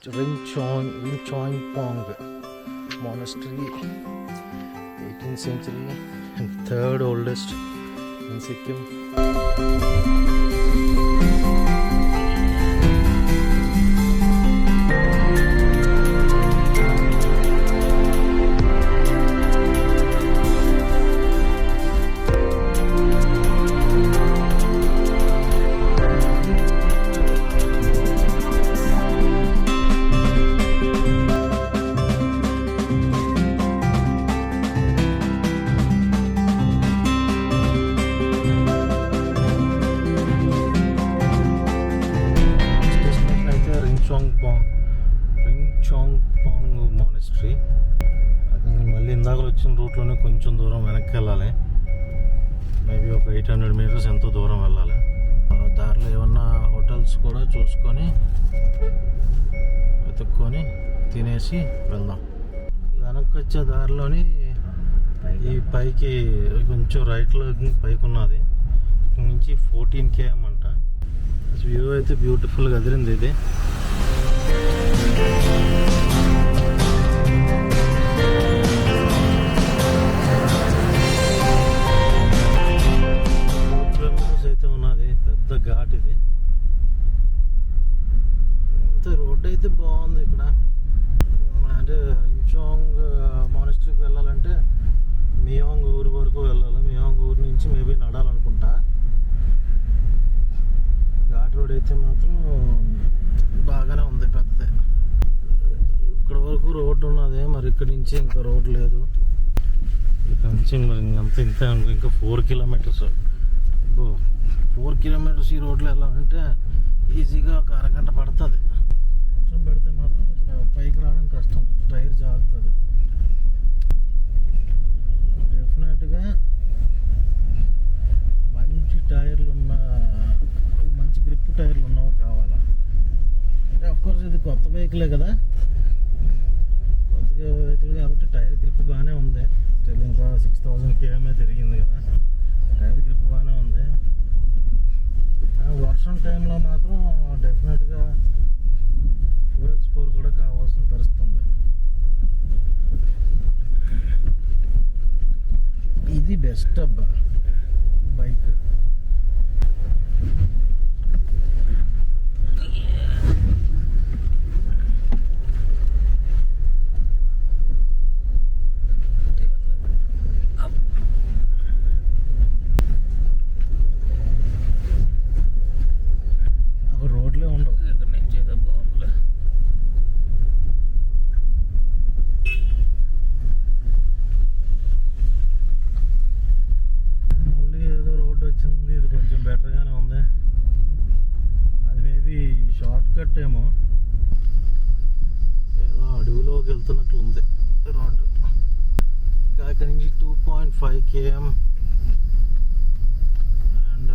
Ringchoingpong Monastery, 18th century and third oldest in Sikkim. Rinchenpong monastery. అది మళ్ళీ ఇందాక వచ్చిన రూట్లోనే కొంచెం దూరం వెనక్కి వెళ్ళాలి. మేబీ ఒక 800 meters ఎంతో దూరం వెళ్ళాలి. దారిలో ఏమన్నా హోటల్స్ కూడా చూసుకొని వెతుక్కొని తినేసి వెళ్దాం. వెనక్కి వచ్చే దారిలోని ఈ పైకి కొంచెం రైట్లో పైకి ఉన్నది నుంచి 14 km అంట. వ్యూ అయితే బ్యూటిఫుల్గా అదిరింది. ఇది అయితే ఉన్నది, పెద్ద ఘాట్. ఇది రోడ్ అయితే బాగుంది. ఇక్కడ అంటే రింగ్చాంగ్ మానిస్ట్రీకి వెళ్ళాలంటే మియాంగ్ ఊరి వరకు వెళ్ళాలి. మియాంగ్ ఊరి నుంచి మేబీ నడాలనుకుంటా. ఘాట్ రోడ్ అయితే మాత్రం బాగానే ఉంది, పెద్దదే. ఇక్కడ వరకు రోడ్డు ఉన్నది, మరి ఇక్కడి నుంచి ఇంకా రోడ్ లేదు. ఇక్కడ నుంచి మరి ఇంతే ఇంకా 4 kilometers. 4 kilometers ఈ రోడ్లో వెళ్ళాలంటే ఈజీగా ఒక అరగంట పడుతుంది. వర్షం పడితే మాత్రం ఇక్కడ పైకి రావడం కష్టం, టైర్ జారుతుంది. డెఫినెట్గా మంచి టైర్లు ఉన్న, మంచి గ్రిప్ టైర్లు ఉన్నవి కావాలా. అఫ్కోర్స్ ఇది కొత్త వెహికలే కదా, కొత్త వెహికల్ కాబట్టి టైర్ గ్రిప్ బాగానే ఉంది. స్టిల్ ఇంకా 6000 km తిరిగింది కదా, టైర్ గ్రిప్ బాగానే ఉంది. వర్షం టైంలో మాత్రం డెఫినెట్గా 4x4 కూడా కావాల్సిన పరిస్థితి ఉంది. ఇది బెస్ట్ అబ్బా బైక్. రోడ్లే ఉండవు ఇక్కడ నుంచి, ఏదో బాగుంది. మళ్ళీ ఏదో రోడ్డు వచ్చింది, ఇది కొంచెం బెటర్గానే ఉంది. అది మేబీ షార్ట్ కట్ ఏమో, ఏదో అడవిలోకి వెళ్తున్నట్లు ఉంది రోడ్డు. ఇక్కడ నుంచి 2.5 km అండ్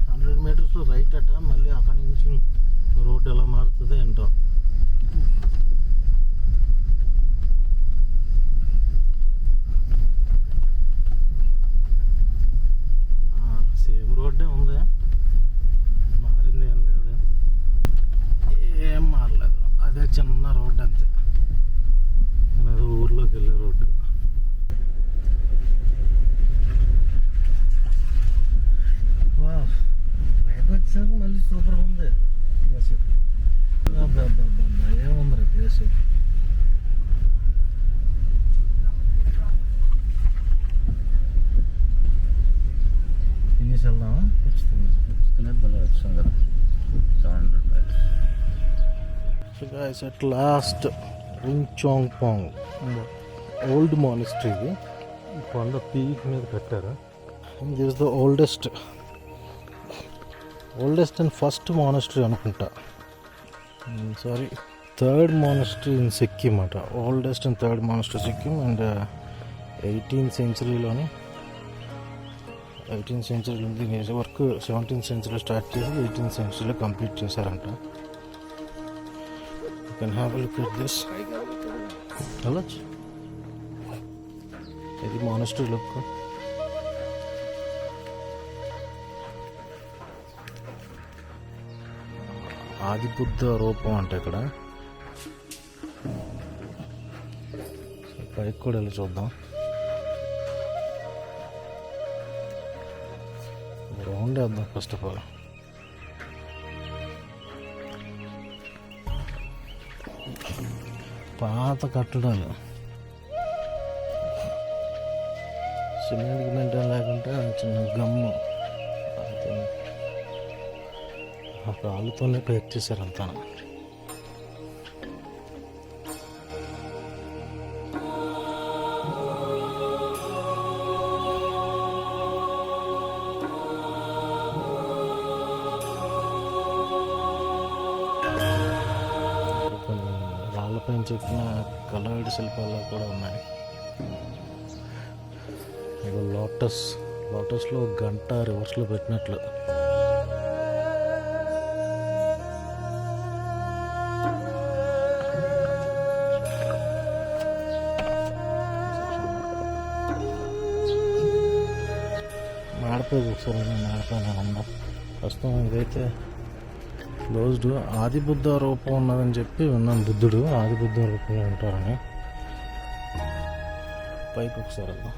100 meters రైట్ అట. మళ్ళీ అక్కడి నుంచి రోడ్డు ఎలా మారుతుంది ఏంటో. సేమ్ రోడ్డే ఉంది, మారింది ఏం లేదు, ఏం మారలేదు. అదే చిన్న రోడ్డు అంతే, అదే ఊర్లోకి వెళ్ళే రోడ్డు. వచ్చాక మళ్ళీ సూపర్గా ఉంది ప్లేస్. ఏముంది ప్లేస్. తినేసి వెళ్దామా? వచ్చాం కదా. So guys, at last Rinchenpong old monastery. ఇది కొండ పీక్ మీద కట్టారు. This is the oldest and first monastery అనుకుంటా. Sorry, third monastery in Sikkim అట. Oldest and third monastery Sikkim. And 18th centuryలోని 18th century work 17th century start చేసి 18th centuryలో complete చేశారంట. You can have a look at this. వెళ్ళొచ్చు, ఇది monastery look. ఆదిబుద్ధ రూపం అంట ఇక్కడ. పైకి కూడా వెళ్ళి చూద్దాం. రౌండ్ వేద్దాం ఫస్ట్ ఆఫ్ ఆల్. పాత కట్టడాలు, సిమెంట్ గిమెంట్ లేకుండా చిన్న గమ్ము ఆ రాళ్ళతోనే పేక్ చేశారు అంతా. రాళ్ళపైన చెక్కిన కలర్డ్ శిల్పాలు కూడా ఉన్నాయి. ఇక లోటస్లో గంట రివర్స్లో పెట్టినట్లు. మాడిపోయి ఒకసారి మాడిపోయినా ప్రస్తుతం ఇదైతే క్లోజ్డ్. ఆదిబుద్ధ రూపం ఉన్నదని చెప్పి విన్నాను, బుద్ధుడు ఆదిబుద్ధ రూపంలో ఉంటారని. పైకి ఒకసారి వెళ్దాం.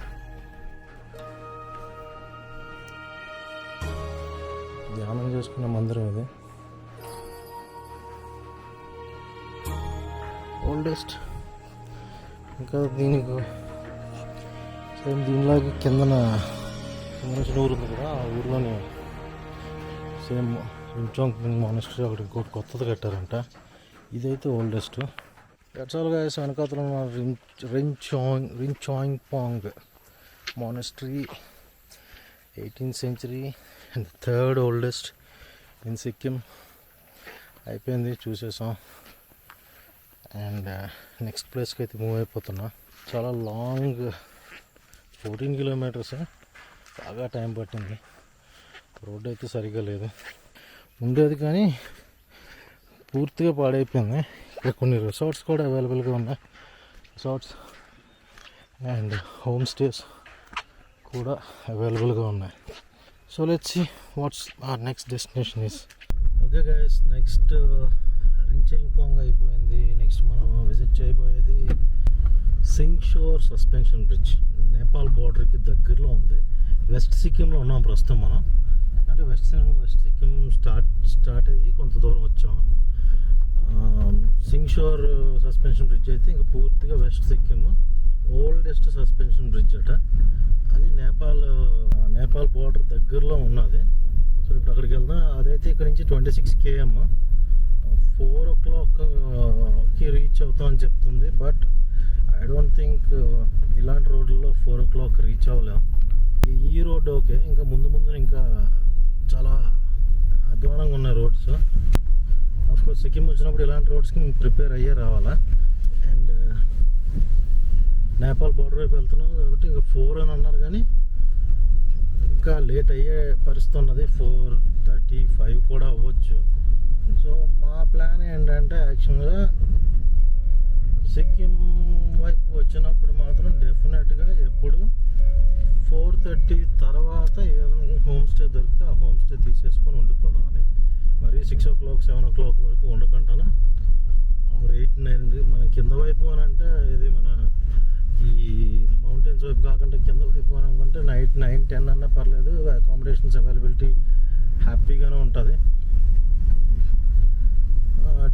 ధ్యానం చేసుకున్న మందిరం ఇది. ఓల్డెస్ట్. ఇంకా దీనికి సేమ్ దీనిలాగా కిందన ఊరు ఉంది కదా, ఆ ఊర్లోనే సేమ్ రించాంగ్ మానస్ట్రీ అక్కడ ఇంకోటి కొత్తది కట్టారంట. ఇదైతే ఓల్డెస్ట్. That's all guys. వెనకాతల Rinchenpong monastery, 18th century and third oldest in Sikkim. అయిపోయింది, చూసేసాం. అండ్ నెక్స్ట్ ప్లేస్కి అయితే మూవ్ అయిపోతున్నా. చాలా లాంగ్ 14 kilometers, బాగా టైం పట్టింది. రోడ్డు అయితే సరిగ్గా లేదు, ఉండేది కానీ పూర్తిగా పాడైపోయింది. ఇక్కడ కొన్ని రిసార్ట్స్ కూడా అవైలబుల్గా ఉన్నాయి. రిసార్ట్స్ అండ్ హోమ్ స్టేస్ కూడా అవైలబుల్గా ఉన్నాయి. So let's see what's our next destination is. Okay guys, next Rinchenpong అయిపోయింది. నెక్స్ట్ మనం విజిట్ చేయబోయేది సింగ్షోర్ సస్పెన్షన్ బ్రిడ్జ్. నేపాల్ బార్డర్కి దగ్గరలో ఉంది. వెస్ట్ సిక్కింలో ఉన్నాం ప్రస్తుతం మనం. అంటే వెస్ట్ సిక్కిం స్టార్ట్ అయ్యి కొంత దూరం వచ్చాం. సింగ్షోర్ సస్పెన్షన్ బ్రిడ్జ్ అయితే ఇంకా పూర్తిగా west Sikkim oldest suspension bridge అట. అది నేపాల్ బార్డర్ దగ్గరలో ఉన్నది. సో ఇప్పుడు అక్కడికి వెళ్దాం. అదైతే ఇక్కడ నుంచి 26 km 4 o'clockకి రీచ్ అవుతామని చెప్తుంది. బట్ ఐ డోంట్ థింక్ ఇలాంటి రోడ్లలో 4 o'clock రీచ్ అవ్వలేం. ఈ రోడ్ ఓకే, ఇంకా ముందు ఇంకా చాలా అధ్వానంగా ఉన్నాయి రోడ్స్. అఫ్కోర్స్ సిక్కిం వచ్చినప్పుడు ఇలాంటి రోడ్స్కి మేము ప్రిపేర్ అయ్యే రావాలా. అండ్ నేపాల్ బార్డర్ వైపు వెళ్తున్నాం కాబట్టి ఇంకా 4 అని అన్నారు, కానీ ఇంకా లేట్ అయ్యే పరిస్థితి ఉన్నది. 4:35 కూడా అవ్వచ్చు. సో మా ప్లాన్ ఏంటంటే యాక్చువల్గా సిక్కిం వైపు వచ్చినప్పుడు మాత్రం డెఫినెట్గా ఎప్పుడు 4:30 తర్వాత ఏదైనా హోమ్ స్టే దొరికితే ఆ హోమ్ స్టే తీసేసుకొని ఉండిపోదామని. మరి 6 o'clock 7 o'clock వరకు ఉండకుండా 8, 9 మన కింద వైపు అని అంటే ఇది మన ఈ మౌంటైన్స్ వైపు కాకుండా కింద వైపు అని అనుకుంటే నైట్ 9, 10 అన్నా పర్లేదు. అకామిడేషన్స్ అవైలబిలిటీ హ్యాపీగానే ఉంటుంది.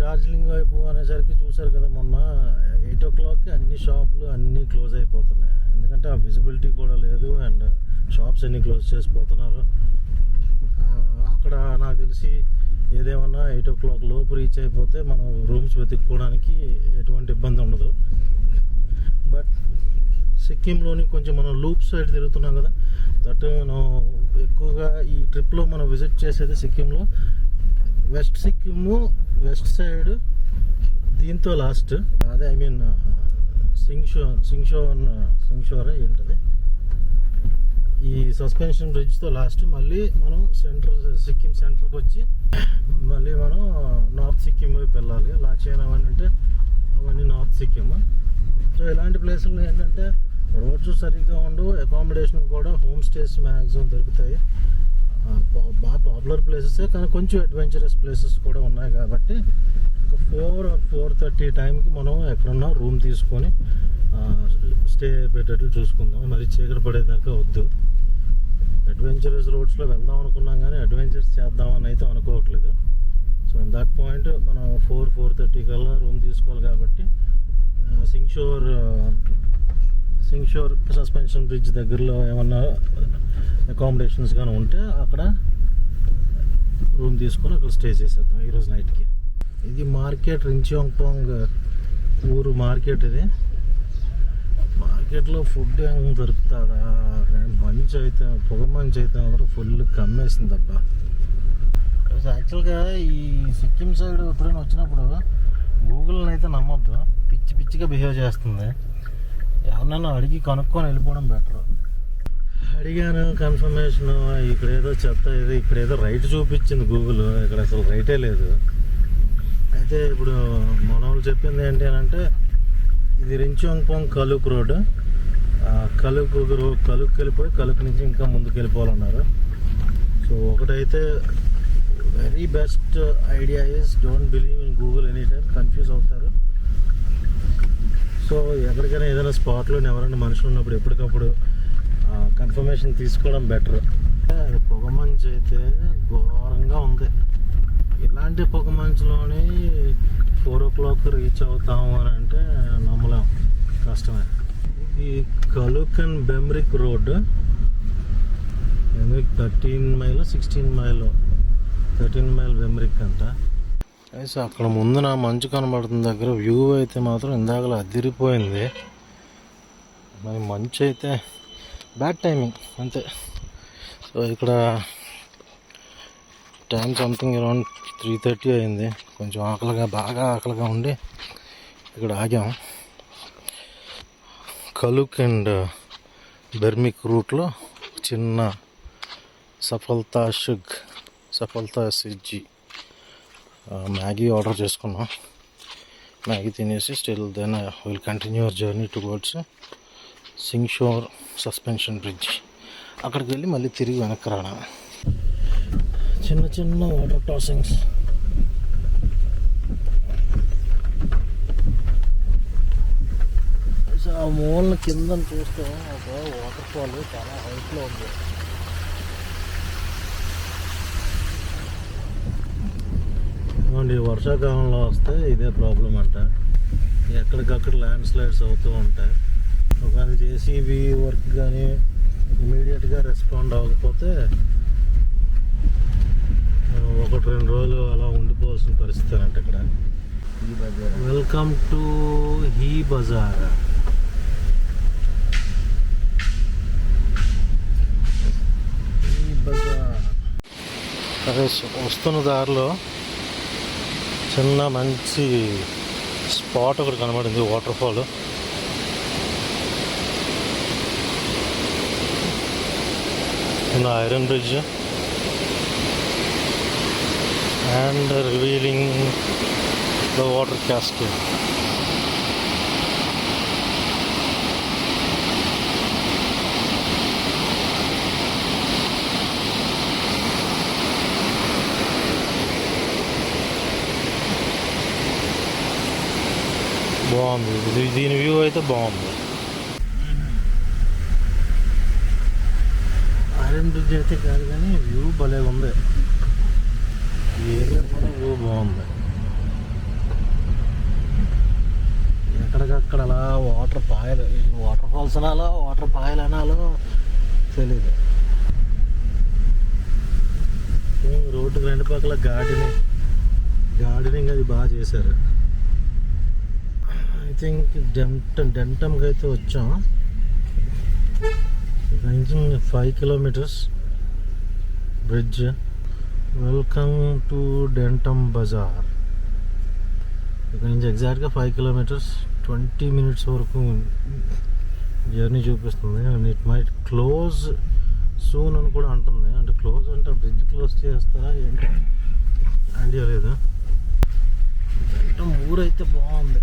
డార్జిలింగ్ వైపు అనేసరికి చూసారు కదా, మొన్న 8 o'clockకి అన్ని షాపులు అన్నీ క్లోజ్ అయిపోతున్నాయి. ఎందుకంటే ఆ విజిబిలిటీ కూడా లేదు అండ్ షాప్స్ అన్నీ క్లోజ్ చేసిపోతున్నారు. అక్కడ నాకు తెలిసి ఏదేమన్నా 8 o'clock లోపు రీచ్ అయిపోతే మనం రూమ్స్ వెతుక్కోవడానికి ఎటువంటి ఇబ్బంది ఉండదు. బట్ సిక్కింలోని కొంచెం మనం లూప్ సైడ్ తిరుగుతున్నాం కదా, దట్ మనం ఎక్కువగా ఈ ట్రిప్లో మనం విజిట్ చేసేది సిక్కింలో వెస్ట్ సిక్కిము, వెస్ట్ సైడ్, దీంతో లాస్ట్ అదే ఐ మీన్ సింగ్షోర్ ఏంటది ఈ సస్పెన్షన్ బ్రిడ్జ్తో లాస్ట్. మళ్ళీ మనం సిక్కిం సెంటర్కి వచ్చి మళ్ళీ మనం నార్త్ సిక్కిం వైపు వెళ్ళాలి. లాచేన్ అవన్నీ అంటే అవన్నీ నార్త్ సిక్కిం. సో ఇలాంటి ప్లేసుల్లో ఏంటంటే రోడ్స్ సరిగ్గా ఉండవు, అకామిడేషన్ కూడా హోమ్ స్టేస్ మ్యాక్సిమం దొరుకుతాయి. బాగా పాపులర్ ప్లేసెసే, కానీ కొంచెం అడ్వెంచరస్ ప్లేసెస్ కూడా ఉన్నాయి కాబట్టి 4 or 4:30 టైంకి మనం ఎక్కడన్నా రూమ్ తీసుకొని స్టే పెట్టేట్లు చూసుకుందాం. మరి చీకటి పడేదాకా వద్దు. అడ్వెంచరస్ రోడ్స్లో వెళ్దాం అనుకున్నాం కానీ అడ్వెంచర్స్ చేద్దామని అయితే అనుకోవట్లేదు. సో ఇన్ దట్ పాయింట్ మనం 4:30 కల్లా రూమ్ తీసుకోవాలి కాబట్టి సింగ్షోర్ సస్పెన్షన్ బ్రిడ్జ్ దగ్గరలో ఏమన్నా అకామిడేషన్స్ కానీ ఉంటే అక్కడ రూమ్ తీసుకొని అక్కడ స్టే చేసేద్దాం ఈరోజు నైట్కి. ఇది మార్కెట్, రించియోంగ్పాంగ్ ఊరు మార్కెట్. ఇది మార్కెట్లో ఫుడ్ ఏమైనా దొరుకుతుందా? మంచి అయితే పొగ మంచి అయితే మాత్రం ఫుల్ కమ్మేసింది అబ్బా. యాక్చువల్గా ఈ సిక్కిం సైడ్ ఎప్పుడైనా వచ్చినప్పుడు గూగుల్ని అయితే నమ్మొద్దు, పిచ్చి పిచ్చిగా బిహేవ్ చేస్తుంది. ఎవరన్నా అడిగి కనుక్కొని వెళ్ళిపోవడం బెటర్. అడిగాను కన్ఫర్మేషన్, ఇక్కడ ఏదో చెత్త, ఇక్కడ ఏదో రైట్ చూపించింది గూగుల్, ఇక్కడ అసలు రైటే లేదు. అయితే ఇప్పుడు మన వాళ్ళు చెప్పింది ఏంటి అని అంటే ఇది రించియోంగ్పాంగ్ కలుక్ రోడ్, కలుక్కి వెళ్ళిపోయి కలుక్ నుంచి ఇంకా ముందుకు వెళ్ళిపోవాలన్నారు. సో ఒకటైతే very best idea is don't believe in Google any time, confuse అవుతారు. సో ఎక్కడికైనా ఏదైనా స్పాట్లో ఎవరైనా మనుషులు ఉన్నప్పుడు ఎప్పటికప్పుడు కన్ఫర్మేషన్ తీసుకోవడం బెటర్. అది పొగమంచు అయితే ఘోరంగా ఉంది. ఇలాంటి పొగమంచులోని 4 o'clock రీచ్ అవుతాము అని అంటే నమ్మలేం, కష్టమే. ఈ Kaluk and Bermiok road 13 mile 16 mile 13 mile Bermiok అంట. అయితే అక్కడ ముందు నా మంచు కనబడుతున్న దగ్గర వ్యూ అయితే మాత్రం ఇందాకలా అదిరిపోయింది. మరి మంచు అయితే బ్యాడ్ టైమింగ్ అంతే. సో ఇక్కడ టైం సంథింగ్ అరౌండ్ 3:30 అయింది. కొంచెం బాగా ఆకలిగా ఉండి ఇక్కడ ఆగాం. కలుక్ అండ్ బెర్మిక్ రూట్లో చిన్న సఫల్తా సిజ్జీ మ్యాగీ ఆర్డర్ చేసుకున్నాం. మ్యాగీ తినేసి still then will continue our journey towards Singshore suspension bridge. అక్కడికి వెళ్ళి మళ్ళీ తిరిగి వెనక్కి రావడం. చిన్న చిన్న వాటర్ టాసింగ్స్. ఆ మూలన కింద చూస్తే ఒక వాటర్ ఫాల్ చాలా హైట్లో ఉంది. వర్షాకాలంలో వస్తే ఇదే ప్రాబ్లం అంట, ఎక్కడికక్కడ ల్యాండ్ స్లైడ్స్ అవుతూ ఉంటాయి. ఒకవేళ జేసీబీ వర్క్ కానీ ఇమీడియట్గా రెస్పాండ్ అవ్వకపోతే 1-2 రోజులు అలా ఉండిపోవాల్సిన పరిస్థితి అంట ఇక్కడ. వెల్కమ్ టు హీ బజార్. అదే వస్తున్న దారిలో చిన్న మంచి స్పాట్ ఒకటి కనబడింది, waterfall. Iron bridge and revealing the water cascade. బాగుంది, దీని వ్యూ అయితే బాగుంది. ఐరన్ బ్రిడ్జ్ అయితే కాదు కానీ వ్యూ భలే ఉంది. ఏరియా కూడా వ్యూ బాగుంది. ఎక్కడికక్కడ అలా వాటర్ ఫాల్స్ అనాలో వాటర్ పాయలు అనాలో తెలీదు. రోడ్డుకి 2 పక్కల గార్డెనింగ్ అది బాగా చేశారు. ఐ థింక్ డెంటమ్కి అయితే వచ్చాం. ఇక్కడ నుంచి 5 kilometers bridge. Welcome to Dentam Bazaar. ఇక్కడ నుంచి ఎగ్జాక్ట్గా 5 kilometers 20 minutes వరకు జర్నీ చూపిస్తుంది. And it might close soon అని కూడా అంటుంది. అంటే క్లోజ్ అంటే బ్రిడ్జ్ క్లోజ్ చేస్తారా ఏంటో ఐడియా లేదు. డెంటమ్ ఊరైతే బాగుంది.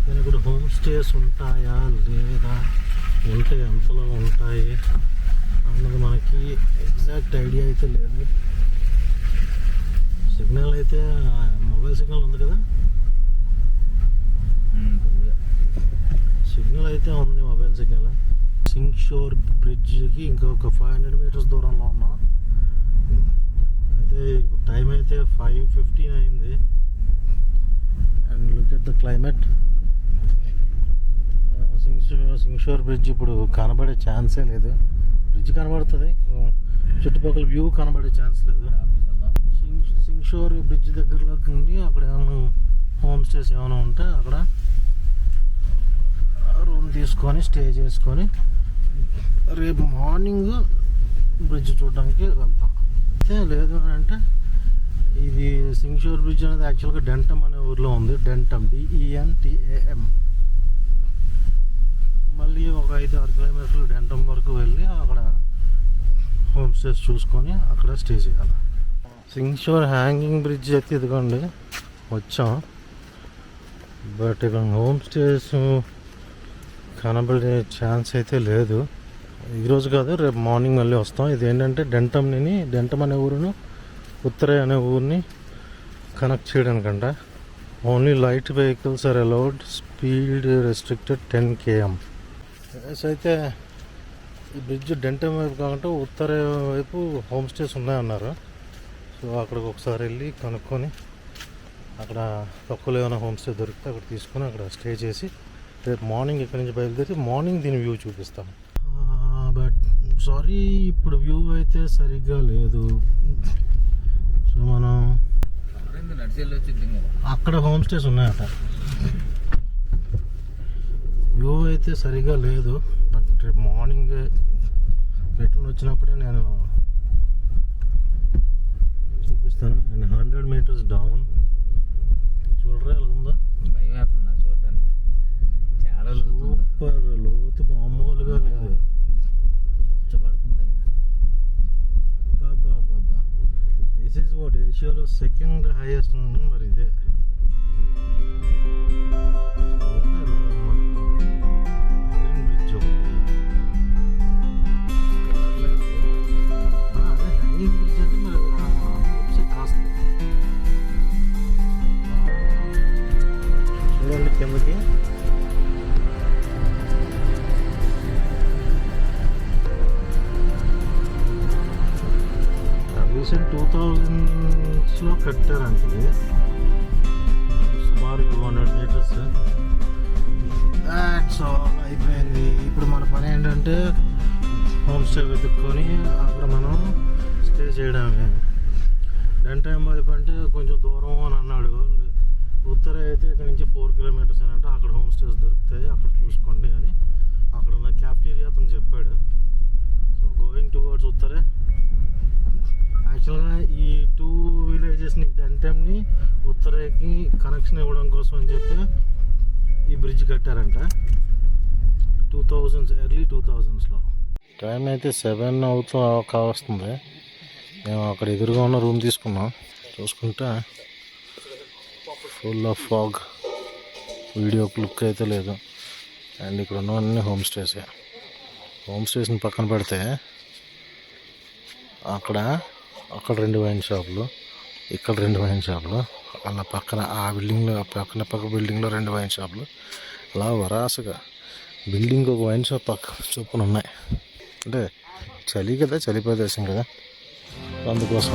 కానీ ఇక్కడ హోమ్ స్టేస్ ఉంటాయా లేదా, ఉంటే ఎంతలో ఉంటాయి అన్నది మనకి ఎగ్జాక్ట్ ఐడియా అయితే లేదు. సిగ్నల్ అయితే మొబైల్ సిగ్నల్ ఉంది కదా, సిగ్నల్ అయితే ఉంది మొబైల్ సిగ్నల్. సింగ్ షోర్ బ్రిడ్జ్కి ఇంకొక 500 మీటర్స్ దూరంలో ఉన్నాం. అయితే ఇప్పుడు టైం అయితే 5:15 అయింది. And look at the climate. Singshore bridge ఇప్పుడు కనబడే ఛాన్సే లేదు. బ్రిడ్జ్ కనబడుతుంది, చుట్టుపక్కల వ్యూ కనబడే ఛాన్స్ లేదు. సింగ్ షోర్ బ్రిడ్జ్ దగ్గరలోకి ఉండి అక్కడ ఏమైనా హోమ్ స్టేస్ ఏమైనా ఉంటే అక్కడ రూమ్ తీసుకొని స్టే చేసుకొని రేపు మార్నింగ్ బ్రిడ్జ్ చూడడానికి వెళ్తాం. అయితే లేదు అంటే ఇది సింగ్ షోర్ బ్రిడ్జ్ అనేది యాక్చువల్గా డెంటమ్ అనే ఊర్లో ఉంది. డెంటమ్, DENTAM. మళ్ళీ ఒక 5-6 కిలోమీటర్లు డెంటమ్ వరకు వెళ్ళి అక్కడ హోమ్ స్టేస్ చూసుకొని అక్కడ స్టే చేయాలి. సింగ్ షోర్ హ్యాంగింగ్ బ్రిడ్జ్ అయితే ఇదిగోండి వచ్చాం. బట్ ఇక హోమ్ స్టేస్ కనబడే ఛాన్స్ అయితే లేదు. ఈరోజు కాదు, రేపు మార్నింగ్ మళ్ళీ వస్తాం. ఇది ఏంటంటే డెంటమ్ అనే ఊరును ఉత్తరే అనే ఊరిని కనెక్ట్ చేయడానికంట. Only light vehicles are allowed, speed restricted 10 km. అయితే ఈ బ్రిడ్జ్ డెంటమ్ వైపు కాకుండా ఉత్తర వైపు హోమ్ స్టేస్ ఉన్నాయన్నారు. సో అక్కడికి ఒకసారి వెళ్ళి కనుక్కొని అక్కడ తక్కువలో ఏమైనా హోమ్ స్టే దొరికితే అక్కడ తీసుకొని అక్కడ స్టే చేసి రేపు మార్నింగ్ ఇక్కడి నుంచి బయలుదేరి మార్నింగ్ దీని వ్యూ చూపిస్తాం. బట్ సారీ, ఇప్పుడు వ్యూ అయితే సరిగ్గా లేదు. సో మనం అక్కడ హోమ్ స్టేస్ ఉన్నాయట. వ్యూ అయితే సరిగ్గా లేదు. బట్ రేపు మార్నింగ్ రిటర్న్ వచ్చినప్పుడే నేను చూపిస్తాను. 100 మీటర్స్ డౌన్ చూడరా ఎలా ఉందో, భయం అవుతుందా చూడడానికి. చాలా సూపర్ లోతు, మామూలుగా లేదు. పడుతుంది. బాబా దిస్ ఈజ్ వాట్ ఏషియాలో సెకండ్ హైయెస్ట్ మరి ఇదే. బ్రిడ్జ్ అదే హ్యాంగింగ్ బ్రిడ్జ్ అంటే మరి కాస్త చూడండి కిందకి. రీసెంట్ 2000s కట్టారంటే సుమారు 200 మీటర్స్. దాట్స్ ఆల్ అయిపోయింది. ఇప్పుడు మన పని ఏంటంటే హోమ్ స్టే వెతుక్కొని అక్కడ మనం స్టే చేయడమే. డెంటమ్ వైపు అంటే కొంచెం దూరం అని అన్నాడు. ఉత్తర అయితే ఇక్కడ నుంచి 4 kilometers అని అంటే అక్కడ హోమ్ స్టేస్ దొరుకుతాయి, అక్కడ చూసుకోండి అని అక్కడ ఉన్న క్యాఫ్టీరియా అతను చెప్పాడు. So going towards Uttarey. యాక్చువల్గా ఈ 2 విలేజెస్ని డెంటమ్ని ఉత్తరేకి కనెక్షన్ ఇవ్వడం కోసం అని చెప్పి ఈ బ్రిడ్జ్ కట్టారంట 2000s, ఎర్లీ 2000sలో. టైం అయితే 7 అవుతూ కావస్తుంది. మేము అక్కడ ఎదురుగా ఉన్న రూమ్ తీసుకున్నాం. చూసుకుంటే full of fog, video look అయితే లేదు. అండ్ ఇక్కడ ఉన్నవన్నీ హోమ్ స్టేసే. హోమ్ స్టేస్ని పక్కన పెడితే అక్కడ 2 వైన్ షాపులు, ఇక్కడ 2 వైన్ షాపులు, అలా పక్కన ఆ బిల్డింగ్లో పక్క బిల్డింగ్లో 2 వైన్ షాపులు, అలా వరాసగా బిల్డింగ్ ఒక వైన్ షాప్ పక్క చొప్పున ఉన్నాయి. అంటే చలి కదా, చలి ప్రదేశం కదా, అందుకోసం